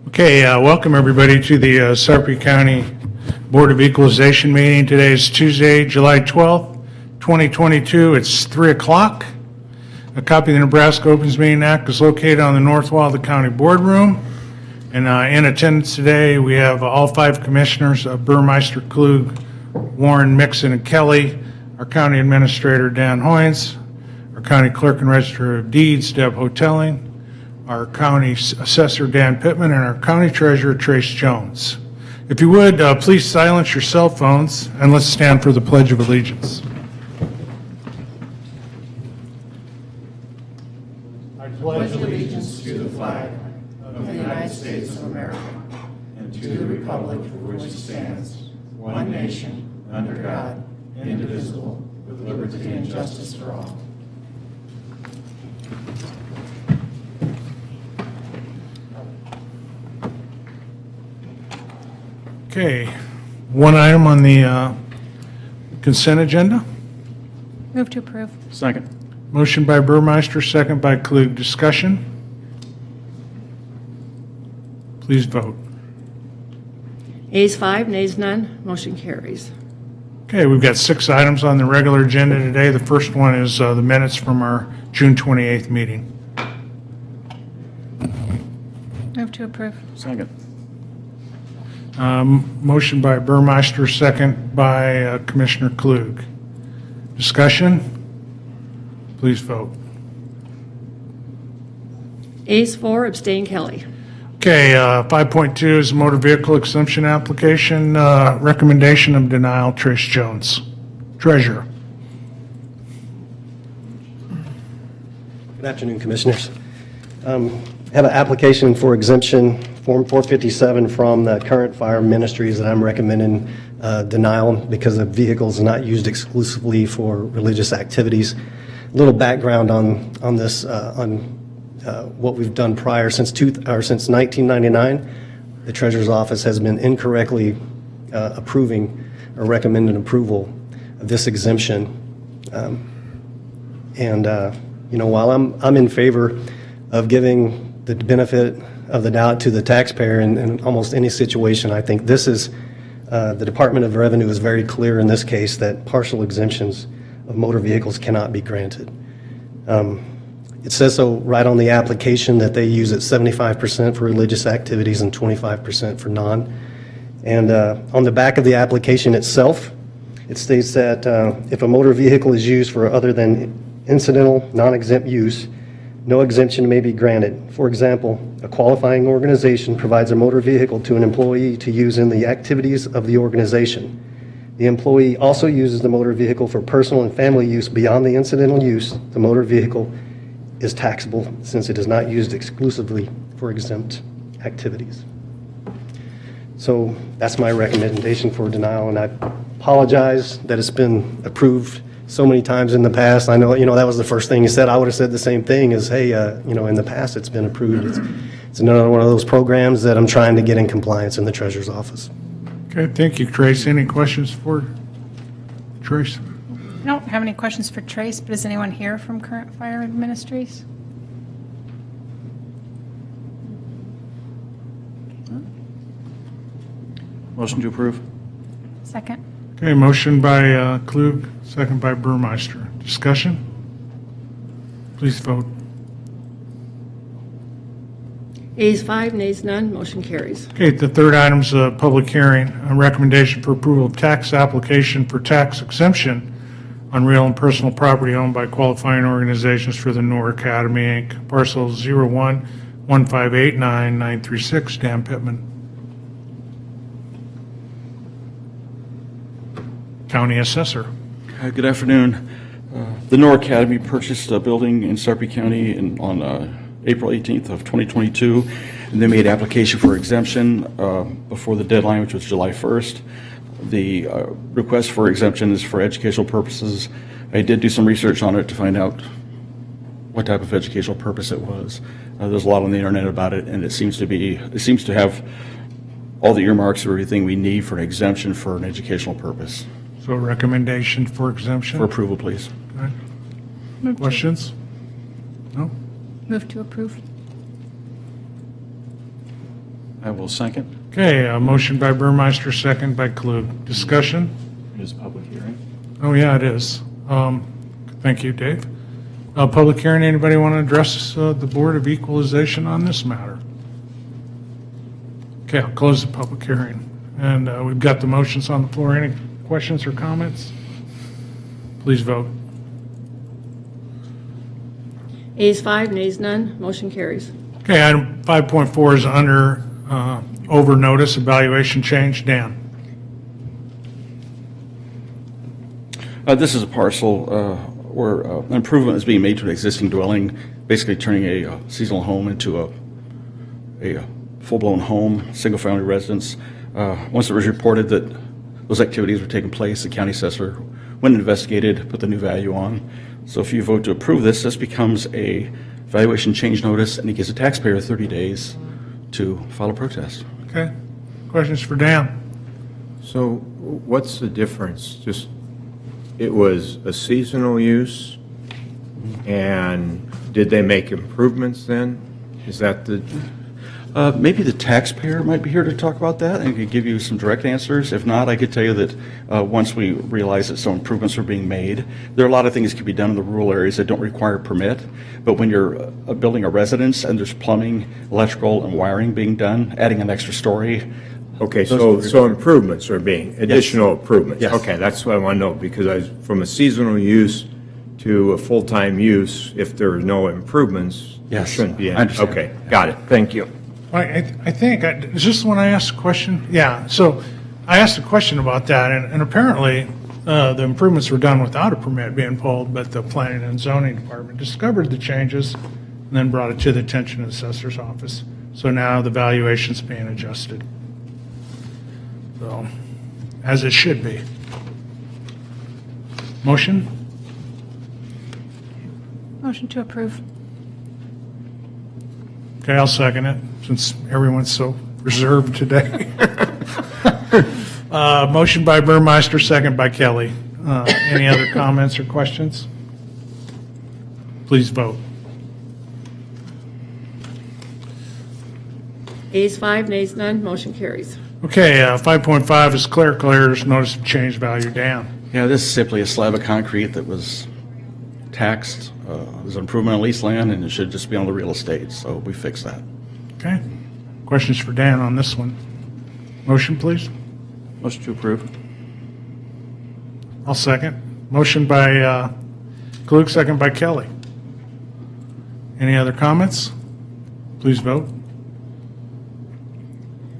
Okay, welcome everybody to the Sarpy County Board of Equalization meeting. Today is Tuesday, July 12th, 2022. It's 3 o'clock. A copy of the Nebraska Opens Meeting Act is located on the north wall of the county boardroom. And in attendance today, we have all 5 commissioners, Burmeister, Klug, Warren, Mixon, and Kelly, our county administrator, Dan Hoins, our county clerk and register of deeds, Deb Houghtaling, our county assessor, Dan Pittman, and our county treasurer, Trace Jones. If you would, please silence your cell phones, and let's stand for the Pledge of Allegiance. I pledge allegiance to the flag of the United States of America and to the republic for which it stands, one nation, under God, indivisible, with liberty and justice for all. Okay, one item on the consent agenda. Move to approve. Second. Motion by Burmeister, second by Klug. Discussion? Please vote. Ayes 5, nays none, motion carries. Okay, we've got 6 items on the regular agenda today. The first one is the minutes from our June 28th meeting. Move to approve. Second. Motion by Burmeister, second by Commissioner Klug. Discussion? Please vote. Ayes 4, abstain Kelly. Okay, 5.2 is Motor Vehicle Exemption Application. Recommendation of denial, Trace Jones. Treasurer. Good afternoon, Commissioners. I have an application for exemption, Form 457, from the current fire ministries that I'm recommending denial because the vehicle is not used exclusively for religious activities. A little background on this, what we've done prior. Since 1999, the Treasurer's Office has been incorrectly approving or recommending approval of this exemption. While I'm in favor of giving the benefit of the doubt to the taxpayer in almost any situation, I think this is, the Department of Revenue is very clear in this case that partial exemptions of motor vehicles cannot be granted. It says so right on the application that they use it 75% for religious activities and 25% for non. And on the back of the application itself, it states that if a motor vehicle is used for other than incidental, non-exempt use, no exemption may be granted. For example, a qualifying organization provides a motor vehicle to an employee to use in the activities of the organization. The employee also uses the motor vehicle for personal and family use beyond the incidental use. The motor vehicle is taxable since it is not used exclusively for exempt activities. So that's my recommendation for denial, and I apologize that it's been approved so many times in the past. I know, that was the first thing you said. I would have said the same thing as, hey, in the past it's been approved. It's another one of those programs that I'm trying to get in compliance in the Treasurer's Office. Okay, thank you, Trace. Any questions for Trace? I don't have any questions for Trace, but is anyone here from current fire ministries? Motion to approve. Second. Okay, motion by Klug, second by Burmeister. Discussion? Please vote. Ayes 5, nays none, motion carries. Okay, the third item's a public hearing, a recommendation for approval of tax application for tax exemption on real and personal property owned by qualifying organizations for the Noor Academy Inc. Parcel 01-1589936, Dan Pittman. County Assessor. Good afternoon. The Noor Academy purchased a building in Sarpy County on April 18th of 2022, and they made application for exemption before the deadline, which was July 1st. The request for exemption is for educational purposes. I did do some research on it to find out what type of educational purpose it was. There's a lot on the internet about it, and it seems to have all the earmarks of everything we need for an exemption for an educational purpose. So a recommendation for exemption? For approval, please. Okay. Move Questions? No? Move to approve. I will second. Okay, a motion by Burmeister, second by Klug. Discussion? It is a public hearing. Oh, yeah, it is. Thank you, Dave. Public hearing, anybody want to address the Board of Equalization on this matter? Okay, I'll close the public hearing. And we've got the motions on the floor. Any questions or comments? Please vote. Ayes 5, nays none, motion carries. Okay, item 5.4 is under over notice evaluation change. Dan? This is a parcel where an improvement is being made to an existing dwelling, basically turning a seasonal home into a full-blown home, single-family residence. Once it was reported that those activities were taking place, the county assessor went and investigated, put the new value on. So if you vote to approve this, this becomes a valuation change notice, and it gives the taxpayer 30 days to file a protest. Okay. Questions for Dan? So what's the difference? Just, it was a seasonal use, and did they make improvements then? Is that the, Maybe the taxpayer might be here to talk about that and could give you some direct answers. If not, I could tell you that once we realized that some improvements were being made, there are a lot of things that can be done in the rural areas that don't require a permit. But when you're building a residence and there's plumbing, electrical, and wiring being done, adding an extra story. okay, so improvements are being, additional improvements? Yes. Okay, that's what I want to know, because from a seasonal use to a full-time use, if there are no improvements, there Yes, shouldn't be any. I understand. Okay, got it, thank you. I think, is this when I asked a question? Yeah, so I asked a question about that, and apparently the improvements were done without a permit being pulled, but the Planning and Zoning Department discovered the changes and then brought it to the attention of the Assessor's Office. So now the valuation's being adjusted. So, as it should be. Motion? Motion to approve. Okay, I'll second it, since everyone's so reserved today. Motion by Burmeister, second by Kelly. Any other comments or questions? Please vote. Ayes 5, nays none, motion carries. Okay, 5.5 is clerical errors, notice of change value. Dan? Yeah, this is simply a slab of concrete that was taxed. It was an improvement on leased land, and it should just be on the real estate, so we fixed that. Okay. Questions for Dan on this one? Motion, please. Motion to approve. I'll second. Motion by Klug, second by Kelly. Any other comments? Please vote.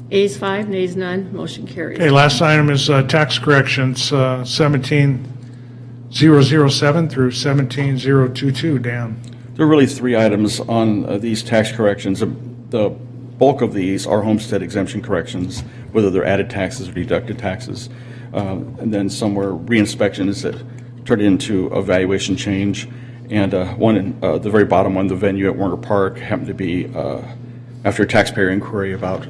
Ayes 5, nays none, motion carries. Okay, last item is tax corrections, 17,007 through 17,022. Dan? There are really three items on these tax corrections. The bulk of these are homestead exemption corrections, whether they're added taxes or deducted taxes. And then some were re-inspections that turned into a valuation change. And one, in the very bottom one, the venue at Warner Park, happened to be after a taxpayer inquiry about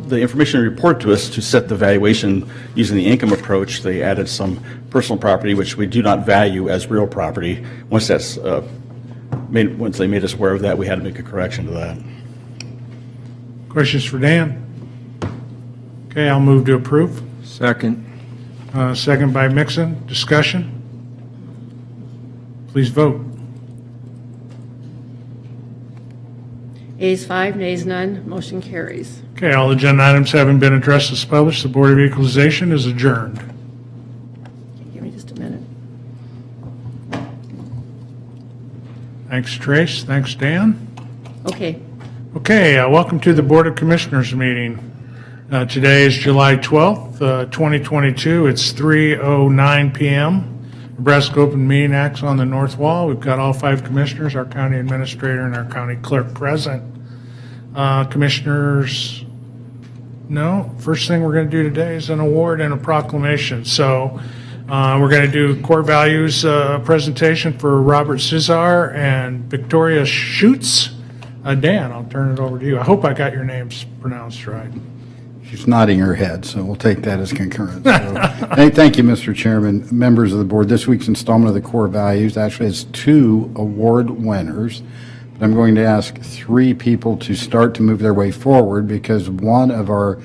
the information reported to us to set the valuation using the income approach. They added some personal property, which we do not value as real property. Once that's once they made us aware of that, we had to make a correction to that. Questions for Dan? Okay, I'll move to approve. Second. Second by Mixon. Discussion? Please vote. Ayes 5, nays none, motion carries. Okay, all agenda items having been addressed as published, the Board of Equalization is adjourned. Give me just a minute. Thanks, Trace. Thanks, Dan. Okay, Okay, welcome to the Board of Commissioners meeting. Today is July 12th, 2022. It's 3:09 p.m. Nebraska Open Meeting Act's on the north wall. We've got all 5 commissioners, our county administrator, and our county clerk present. Commissioners, no. First thing we're going to do today is an award and a proclamation. So we're going to do core values presentation for Robert Cisar and Victoria Schuetz. Dan, I'll turn it over to you. I hope I got your names pronounced right. She's nodding her head, so we'll take that as concurrent. So, thank you, Mr. Chairman, members of the board. This week's installment of the core values actually has 2 award winners. I'm going to ask 3 people to start to move their way forward because one of our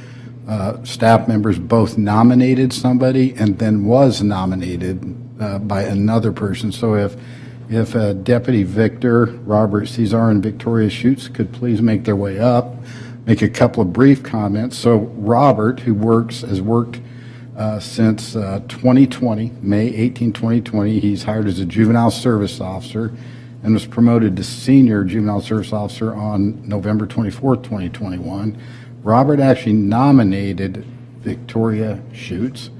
staff members both nominated somebody and then was nominated by another person. So if Deputy Victor, Robert Cisar, and Victoria Schuetz could please make their way up, make a couple of brief comments. So Robert, who has worked since 2020, May 18, 2020, he's hired as a juvenile service officer and was promoted to senior juvenile service officer on November 24, 2021. Robert actually nominated Victoria Schuetz.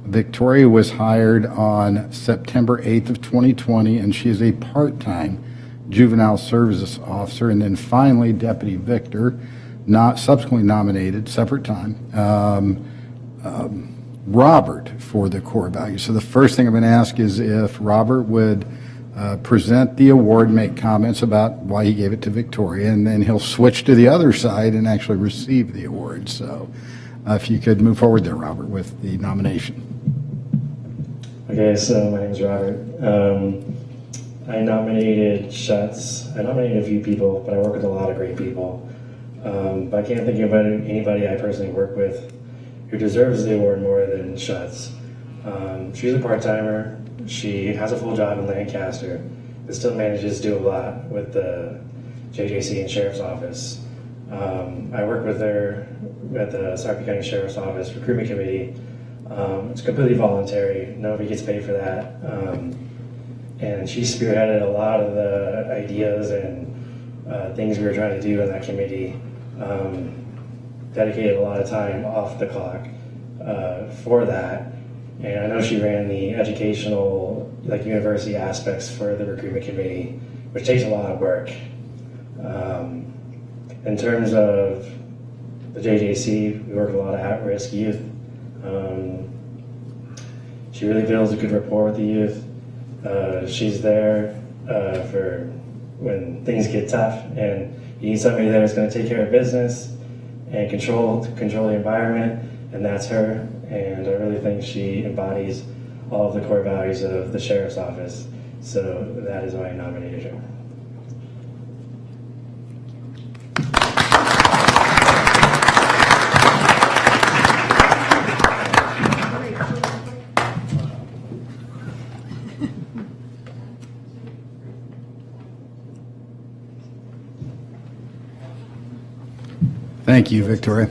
Victoria was hired on September 8th of 2020, and she is a part-time juvenile services officer. And then finally, Deputy Victor, not subsequently nominated, separate time, Robert for the core values. So the first thing I'm going to ask is if Robert would present the award, make comments about why he gave it to Victoria, and then he'll switch to the other side and actually receive the award. So if you could move forward there, Robert, with the nomination. Okay, so my name is Robert. I nominated Schuetz. I nominated a few people, but I work with a lot of great people. But I can't think of anybody I personally work with who deserves the award more than Schuetz. She's a part-timer. She has a full job in Lancaster, but still manages to do a lot with the JJC and Sheriff's Office. I work with her at the Sarpy County Sheriff's Office Recruitment Committee. It's completely voluntary. Nobody gets paid for that. And she spearheaded a lot of the ideas and things we were trying to do in that committee. Dedicated a lot of time off the clock for that. And I know she ran the educational, like university aspects for the recruitment committee, which takes a lot of work. In terms of the JJC, we work with a lot of at-risk youth. She really builds a good rapport with the youth. She's there for when things get tough, and you need somebody there that's going to take care of business and control the environment, and that's her. And I really think she embodies all of the core values of the Sheriff's Office. So that is why I nominated her. Thank you, Victoria.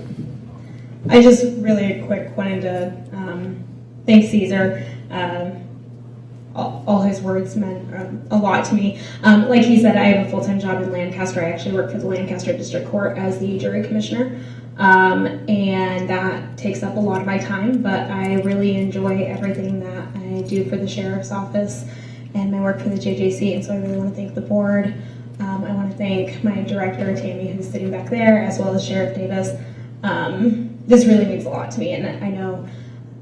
I just really quick wanted to thank Cisar. All his words meant a lot to me. Like he said, I have a full-time job in Lancaster. I actually work for the Lancaster District Court as the jury commissioner. And that takes up a lot of my time, but I really enjoy everything that I do for the Sheriff's Office and my work for the JJC, and so I really want to thank the board. I want to thank my director, Tammy, who's sitting back there, as well as Sheriff Davis. This really means a lot to me, and I know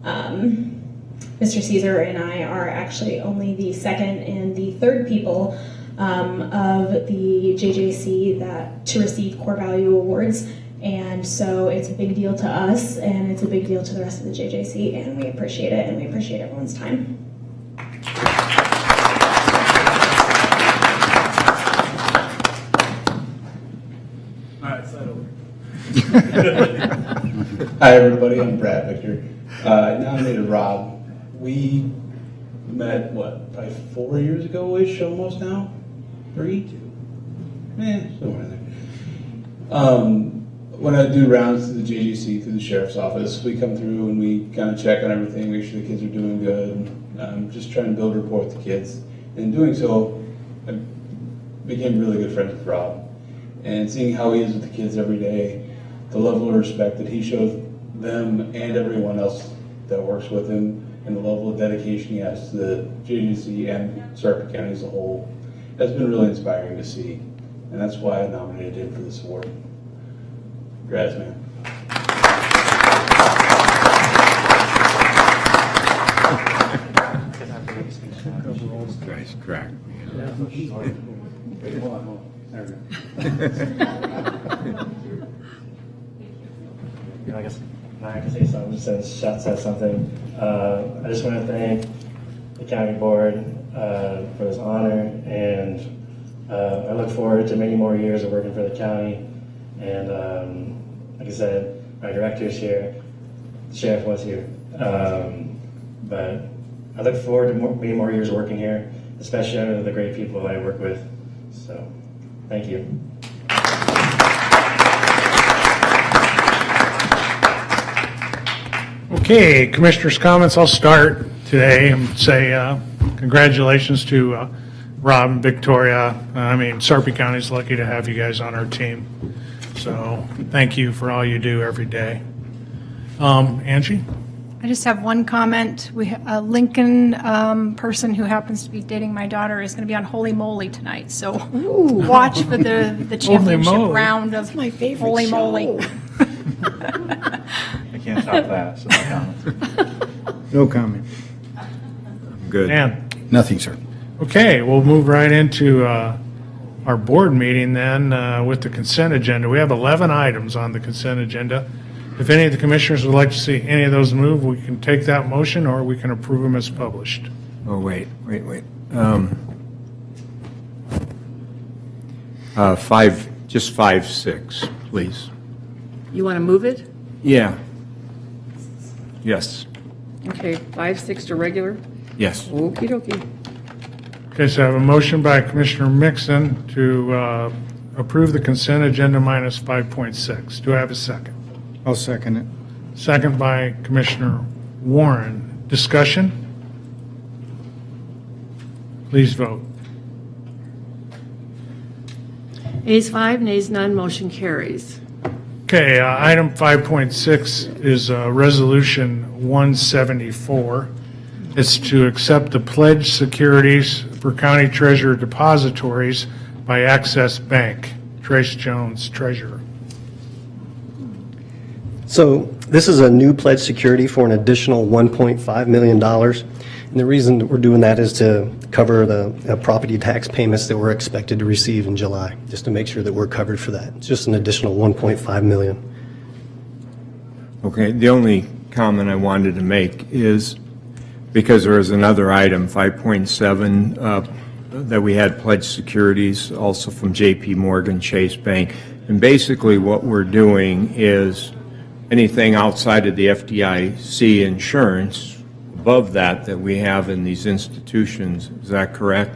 Mr. Cisar and I are actually only the second and the third people of the JJC to receive core value awards, and so it's a big deal to us, and it's a big deal to the rest of the JJC, and we appreciate it, and we appreciate everyone's time. Hi everybody, I'm Brad Victor. I nominated Rob. We met, probably 4 years ago-ish almost now? 3? Somewhere there. When I do rounds to the JGC through the Sheriff's Office, we come through and we kind of check on everything, make sure the kids are doing good, just trying to build rapport with the kids. And in doing so, I became really good friends with Rob. And seeing how he is with the kids every day, the level of respect that he shows them and everyone else that works with him, and the level of dedication he has to the JGC and Sarpy County as a whole has been really inspiring to see. And that's why I nominated him for this award. Congrats, man. Nice crack. I guess I have to say something since Schuetz said something. I just want to thank the county board for this honor, and I look forward to many more years of working for the county. And like I said, my director's here, the sheriff was here. But I look forward to many more years working here, especially under the great people I work with. So, thank you. Okay, Commissioners' comments. I'll start today and say congratulations to Rob and Victoria. Sarpy County's lucky to have you guys on our team. So thank you for all you do every day. Angie? I just have one comment. A Lincoln person who happens to be dating my daughter is going to be on Holy Moly tonight. So watch for the championship moly. round of my favorite Holy show. Moly. I can't top that, so no comment. No comment. Good. Dan? Nothing, sir. Okay, we'll move right into our board meeting then with the consent agenda. We have 11 items on the consent agenda. If any of the commissioners would like to see any of those move, we can take that motion or we can approve them as published. Oh, wait. Just 5-6, please. You want to move it? Yeah. Yes. Okay, 5-6 to regular? Yes. Okey dokey. Okay, so I have a motion by Commissioner Mixon to approve the consent agenda minus 5.6. Do I have a second? I'll second it. Second by Commissioner Warren. Discussion? Please vote. Ayes 5, nays none, motion carries. Okay, item 5.6 is Resolution 174. It's to accept the pledged securities for county treasurer depositories by Access Bank. Trace Jones, treasurer. So this is a new pledge security for an additional $1.5 million. And the reason that we're doing that is to cover the property tax payments that we're expected to receive in July, just to make sure that we're covered for that. It's just an additional $1.5 million. Okay, the only comment I wanted to make is because there is another item, 5.7, that we had pledged securities also from JP Morgan Chase Bank. And basically what we're doing is anything outside of the FDIC insurance, above that we have in these institutions, is that correct?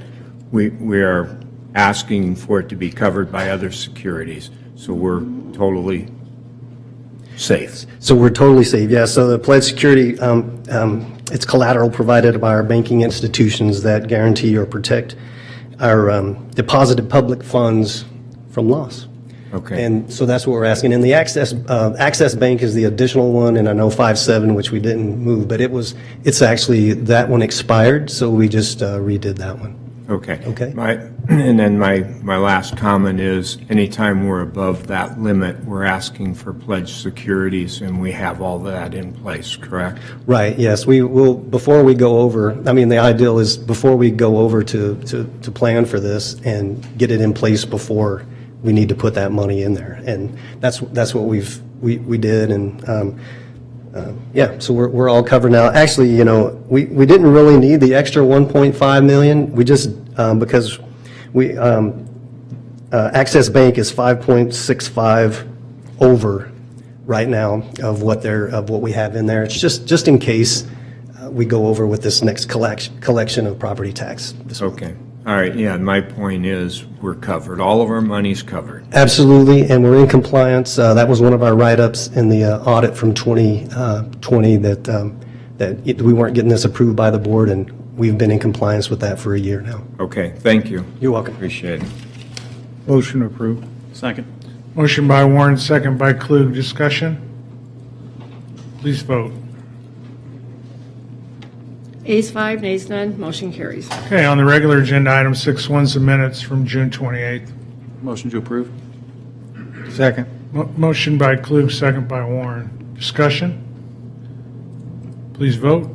We are asking for it to be covered by other securities, so we're totally safe. So we're totally safe, yeah. So the pledge security, it's collateral provided by our banking institutions that guarantee or protect our deposited public funds from loss. Okay. And so that's what we're asking. And the Access Bank is the additional one, and I know 5.7, which we didn't move, but it's actually, that one expired, so we just redid that one. Okay. Okay. And then my last comment is, anytime we're above that limit, we're asking for pledged securities, and we have all that in place, correct? Right, yes. We will, before we go over, the ideal is before we go over to plan for this and get it in place before we need to put that money in there. And that's what we did, and yeah, so we're all covered now. Actually, we didn't really need the extra 1.5 million. We just because we Access Bank is 5.65 over right now of what we have in there. It's just in case we go over with this next collection of property tax. Okay. All right, yeah, my point is we're covered. All of our money's covered. Absolutely, and we're in compliance. That was one of our write-ups in the audit from 2020 that we weren't getting this approved by the board, and we've been in compliance with that for a year now. Okay, thank you. You're welcome. Appreciate it. Motion approved. Second. Motion by Warren, second by Klug. Discussion? Please vote. Ayes 5, nays none, motion carries. Okay, on the regular agenda, item 6.1's the minutes from June 28th. Motion to approve. Second. Motion by Klug, second by Warren. Discussion? Please vote.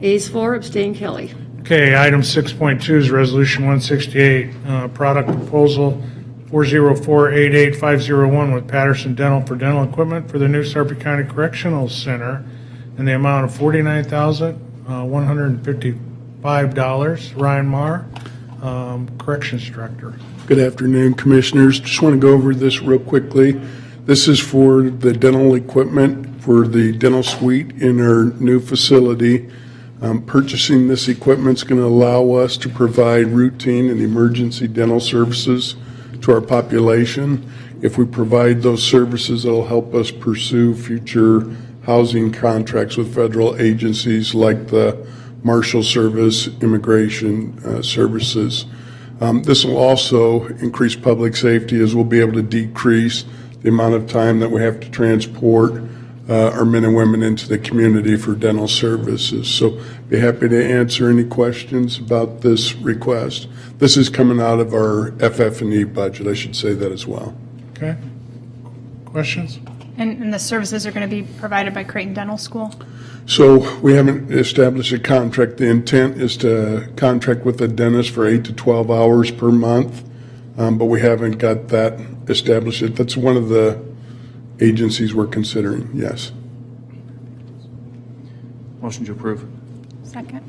Ayes 4, abstain Kelly. Okay, item 6.2 is Resolution 168, product proposal 404-88501 with Patterson Dental for dental equipment for the new Sarpy County Correctional Center in the amount of $49,155. Ryan Marr, Corrections Director. Good afternoon, Commissioners. Just want to go over this real quickly. This is for the dental equipment for the dental suite in our new facility. Purchasing this equipment is going to allow us to provide routine and emergency dental services to our population. If we provide those services, it'll help us pursue future housing contracts with federal agencies like the Marshal Service, Immigration Services. This will also increase public safety as we'll be able to decrease the amount of time that we have to transport our men and women into the community for dental services. So be happy to answer any questions about this request. This is coming out of our FF&E budget, I should say that as well. Okay. Questions? And the services are going to be provided by Creighton Dental School? So we haven't established a contract. The intent is to contract with a dentist for 8 to 12 hours per month, but we haven't got that established yet. That's one of the agencies we're considering, yes. Motion to approve. Second.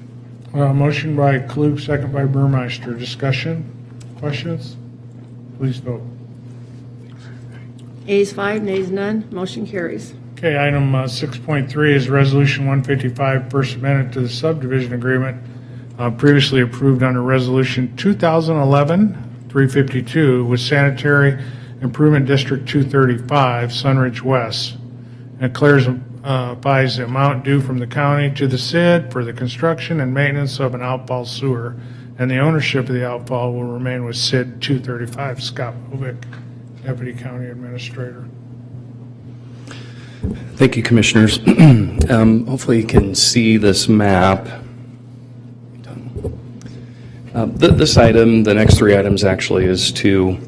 Motion by Klug, second by Burmeister. Discussion? Questions? Please vote. Ayes 5, nays none, motion carries. Okay, item 6.3 is Resolution 155, first amendment to the subdivision agreement previously approved under Resolution 2011-352 with Sanitary Improvement District 235, Sunridge West, and clarifies the amount due from the county to the SID for the construction and maintenance of an outfall sewer, and the ownership of the outfall will remain with SID 235. Scott Movick, Deputy County Administrator. Thank you, Commissioners. Hopefully you can see this map. This item, the next three items actually, is to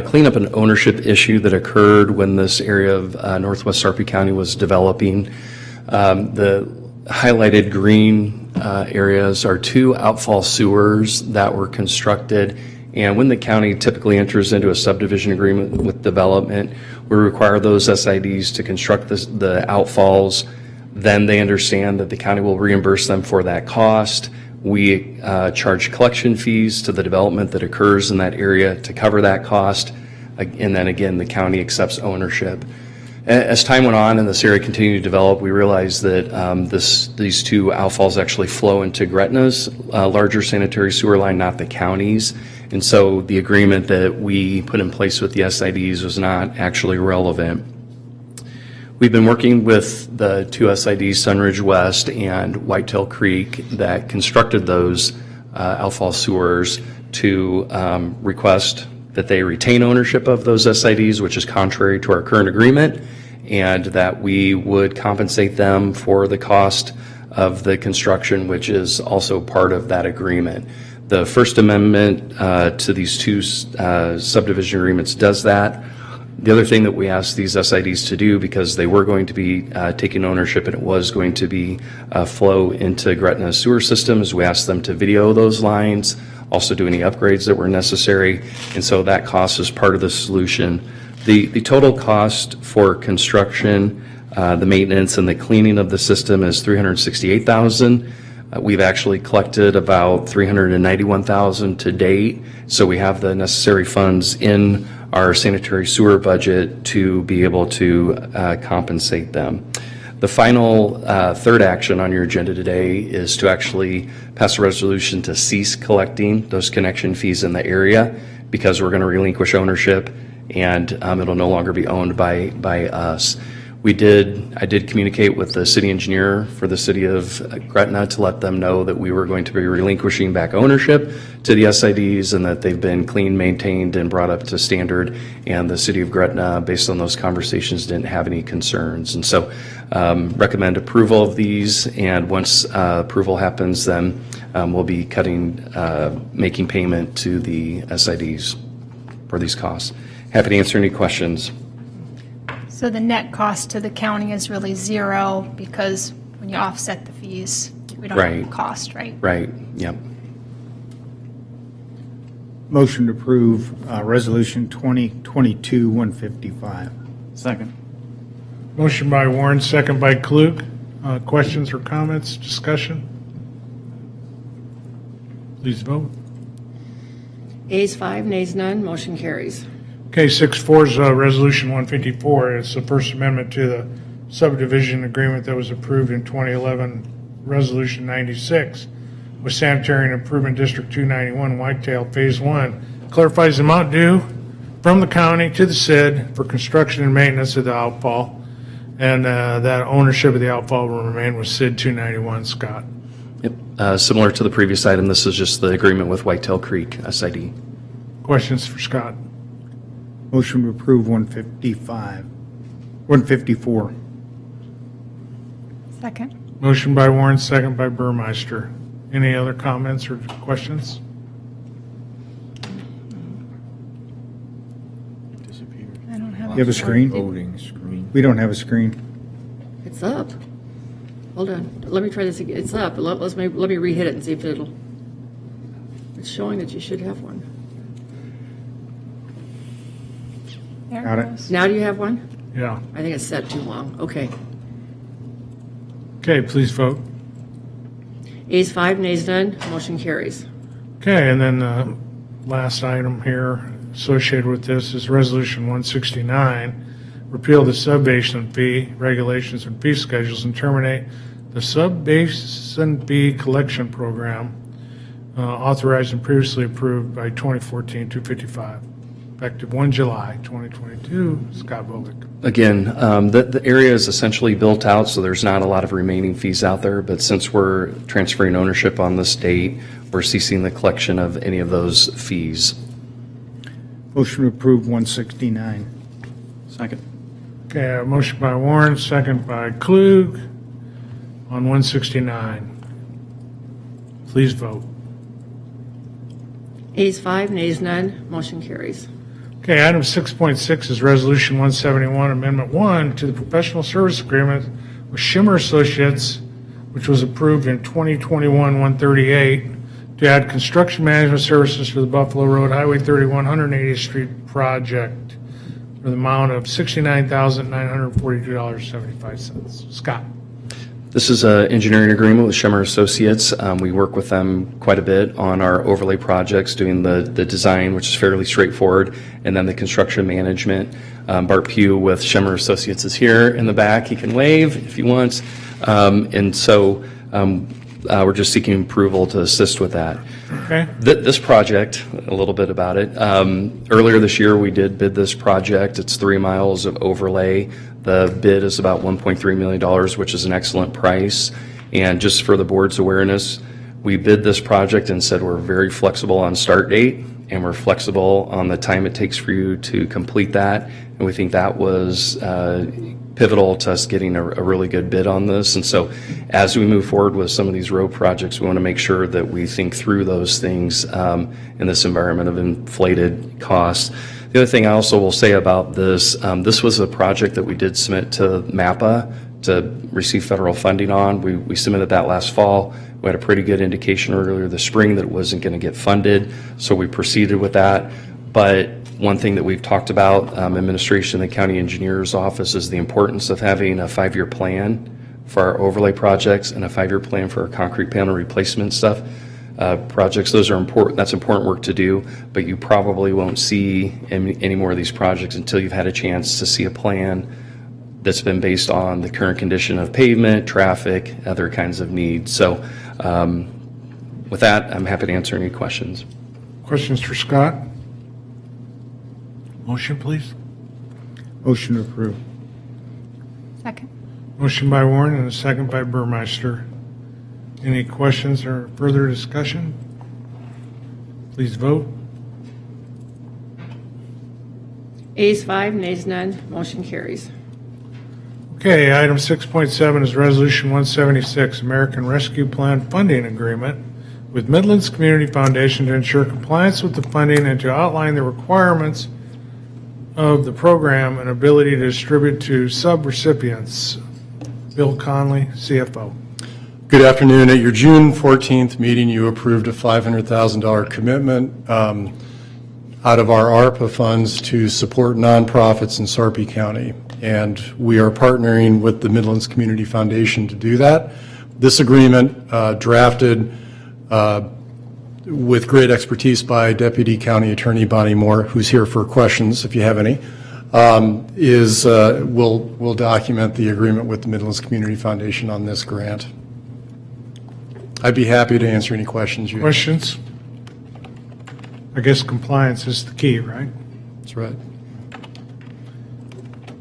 clean up an ownership issue that occurred when this area of northwest Sarpy County was developing. The highlighted green areas are two outfall sewers that were constructed, and when the county typically enters into a subdivision agreement with development, we require those SIDs to construct the outfalls. Then they understand that the county will reimburse them for that cost. We charge collection fees to the development that occurs in that area to cover that cost, and then again the county accepts ownership. As time went on and this area continued to develop, we realized that these two outfalls actually flow into Gretna's larger sanitary sewer line, not the county's, and so the agreement that we put in place with the SIDs was not actually relevant. We've been working with the two SIDs, Sunridge West and Whitetail Creek, that constructed those outfall sewers to request that they retain ownership of those SIDs, which is contrary to our current agreement, and that we would compensate them for the cost of the construction, which is also part of that agreement. The First Amendment to these two subdivision agreements does that. The other thing that we asked these SIDs to do, because they were going to be taking ownership and it was going to be flow into Gretna's sewer system, is we asked them to video those lines, also do any upgrades that were necessary, and so that cost is part of the solution. The total cost for construction, the maintenance and the cleaning of the system is $368,000. We've actually collected about $391,000 to date, so we have the necessary funds in our sanitary sewer budget to be able to compensate them. The final third action on your agenda today is to actually pass a resolution to cease collecting those connection fees in the area, because we're going to relinquish ownership and it'll no longer be owned by us. I did communicate with the city engineer for the city of Gretna to let them know that we were going to be relinquishing back ownership to the SIDs and that they've been clean, maintained, and brought up to standard, and the city of Gretna, based on those conversations, didn't have any concerns. And so recommend approval of these, and once approval happens, then we'll be making payment to the SIDs for these costs. Happy to answer any questions. So the net cost to the county is really zero, because when you offset the fees, we don't have the cost, right? Right, yep. Motion to approve Resolution 2022-155. Second. Motion by Warren, second by Klug. Questions or comments, discussion? Please vote. Ayes 5, nays none, motion carries. Okay, 6-4 is Resolution 154. It's the First Amendment to the subdivision agreement that was approved in 2011, Resolution 96, with Sanitary and Improvement District 291, Whitetail Phase 1. Clarifies the amount due from the county to the SID for construction and maintenance of the outfall, and that ownership of the outfall will remain with SID 291. Scott. Yep. Similar to the previous item, this is just the agreement with Whitetail Creek SID. Questions for Scott? Motion to approve 154. Second. Motion by Warren, second by Burmeister. Any other comments or questions? I don't have. You have a screen? Voting screen. We don't have a screen. It's up. Hold on. Let me try this again. It's up. Let me re-hit it and see if it'll. It's showing that you should have one. There Got it. goes. Now do you have one? Yeah. I think it's set too long. Okay. Okay, please vote. Ayes 5, nays none, motion carries. Okay, and then the last item here associated with this is Resolution 169, repeal the sub-basin fee regulations and fee schedules and terminate the sub-basin fee collection program authorized and previously approved by 2014-255, effective 1 July 2022. Scott Bovick. Again, the area is essentially built out, so there's not a lot of remaining fees out there, but since we're transferring ownership on this date, we're ceasing the collection of any of those fees. Motion to approve 169. Second. Okay, a motion by Warren, second by Klug on 169. Please vote. Ayes 5, nays none, motion carries. Okay, item 6.6 is Resolution 171, Amendment 1 to the Professional Service Agreement with Shimmer Associates, which was approved in 2021-138, to add construction management services for the Buffalo Road Highway 31 180th Street project for the amount of $69,942.75. Scott. This is an engineering agreement with Shimmer Associates. We work with them quite a bit on our overlay projects, doing the design, which is fairly straightforward, and then the construction management. Bart Pugh with Shimmer Associates is here in the back. He can wave if he wants. And so we're just seeking approval to assist with that. Okay. This project, a little bit about it. Earlier this year, we did bid this project. It's 3 miles of overlay. The bid is about $1.3 million, which is an excellent price. And just for the board's awareness, we bid this project and said we're very flexible on start date, and we're flexible on the time it takes for you to complete that. And we think that was pivotal to us getting a really good bid on this. And so as we move forward with some of these road projects, we want to make sure that we think through those things in this environment of inflated costs. The other thing I also will say about this, this was a project that we did submit to MAPA to receive federal funding on. We submitted that last fall. We had a pretty good indication earlier this spring that it wasn't going to get funded, so we proceeded with that. But one thing that we've talked about, administration and the county engineer's office, is the importance of having a 5-year plan for our overlay projects and a 5-year plan for our concrete panel replacement stuff. Projects, those are important. That's important work to do, but you probably won't see any more of these projects until you've had a chance to see a plan that's been based on the current condition of pavement, traffic, other kinds of needs. So with that, I'm happy to answer any questions. Questions for Scott? Motion, please. Motion to approve. Second. Motion by Warren and a second by Burmeister. Any questions or further discussion? Please vote. Ayes 5, nays none, motion carries. Okay, item 6.7 is Resolution 176, American Rescue Plan Funding Agreement with Midlands Community Foundation to ensure compliance with the funding and to outline the requirements of the program and ability to distribute to sub-recipients. Bill Conley, CFO. Good afternoon. At your June 14th meeting, you approved a $500,000 commitment out of our ARPA funds to support nonprofits in Sarpy County. And we are partnering with the Midlands Community Foundation to do that. This agreement drafted with great expertise by Deputy County Attorney Bonnie Moore, who's here for questions if you have any, will document the agreement with the Midlands Community Foundation on this grant. I'd be happy to answer any questions you have. Questions? I guess compliance is the key, right? That's right.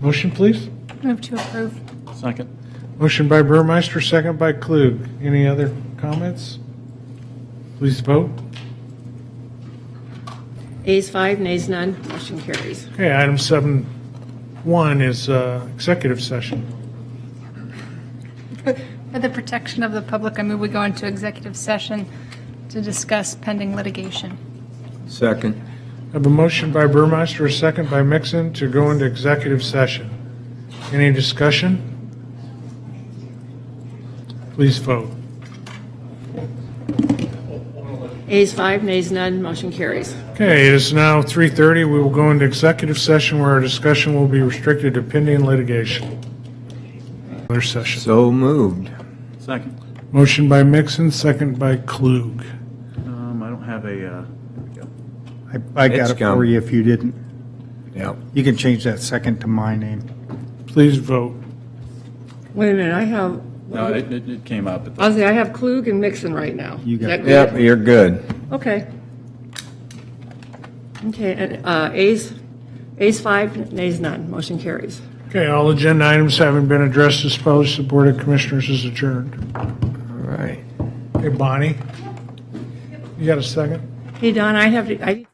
Motion, please. Move to approve. Second. Motion by Burmeister, second by Klug. Any other comments? Please vote. Ayes 5, nays none, motion carries. Okay, item 7.1 is executive session. For the protection of the public, I move we go into executive session to discuss pending litigation. Second. I have a motion by Burmeister, a second by Mixon to go into executive session. Any discussion? Please vote. Ayes 5, nays none, motion carries. Okay, it is now 3:30. We will go into executive session where our discussion will be restricted to pending litigation. Other session. So moved. Second. Motion by Mixon, second by Klug. I don't have a, I got It's it come. for you if you didn't. yeah. You can change that second to my name. Please vote. Wait a minute, I have, No, it came up. At the, I was say, I have Klug and Mixon right now. You got Is that it. good? yep, you're good. Okay. Okay, and Ayes 5, nays none, motion carries. Okay, all agenda items having been addressed, disposed, the Board of Commissioners is adjourned. All right. Okay, Bonnie, you got a second? Hey, Don, I have to,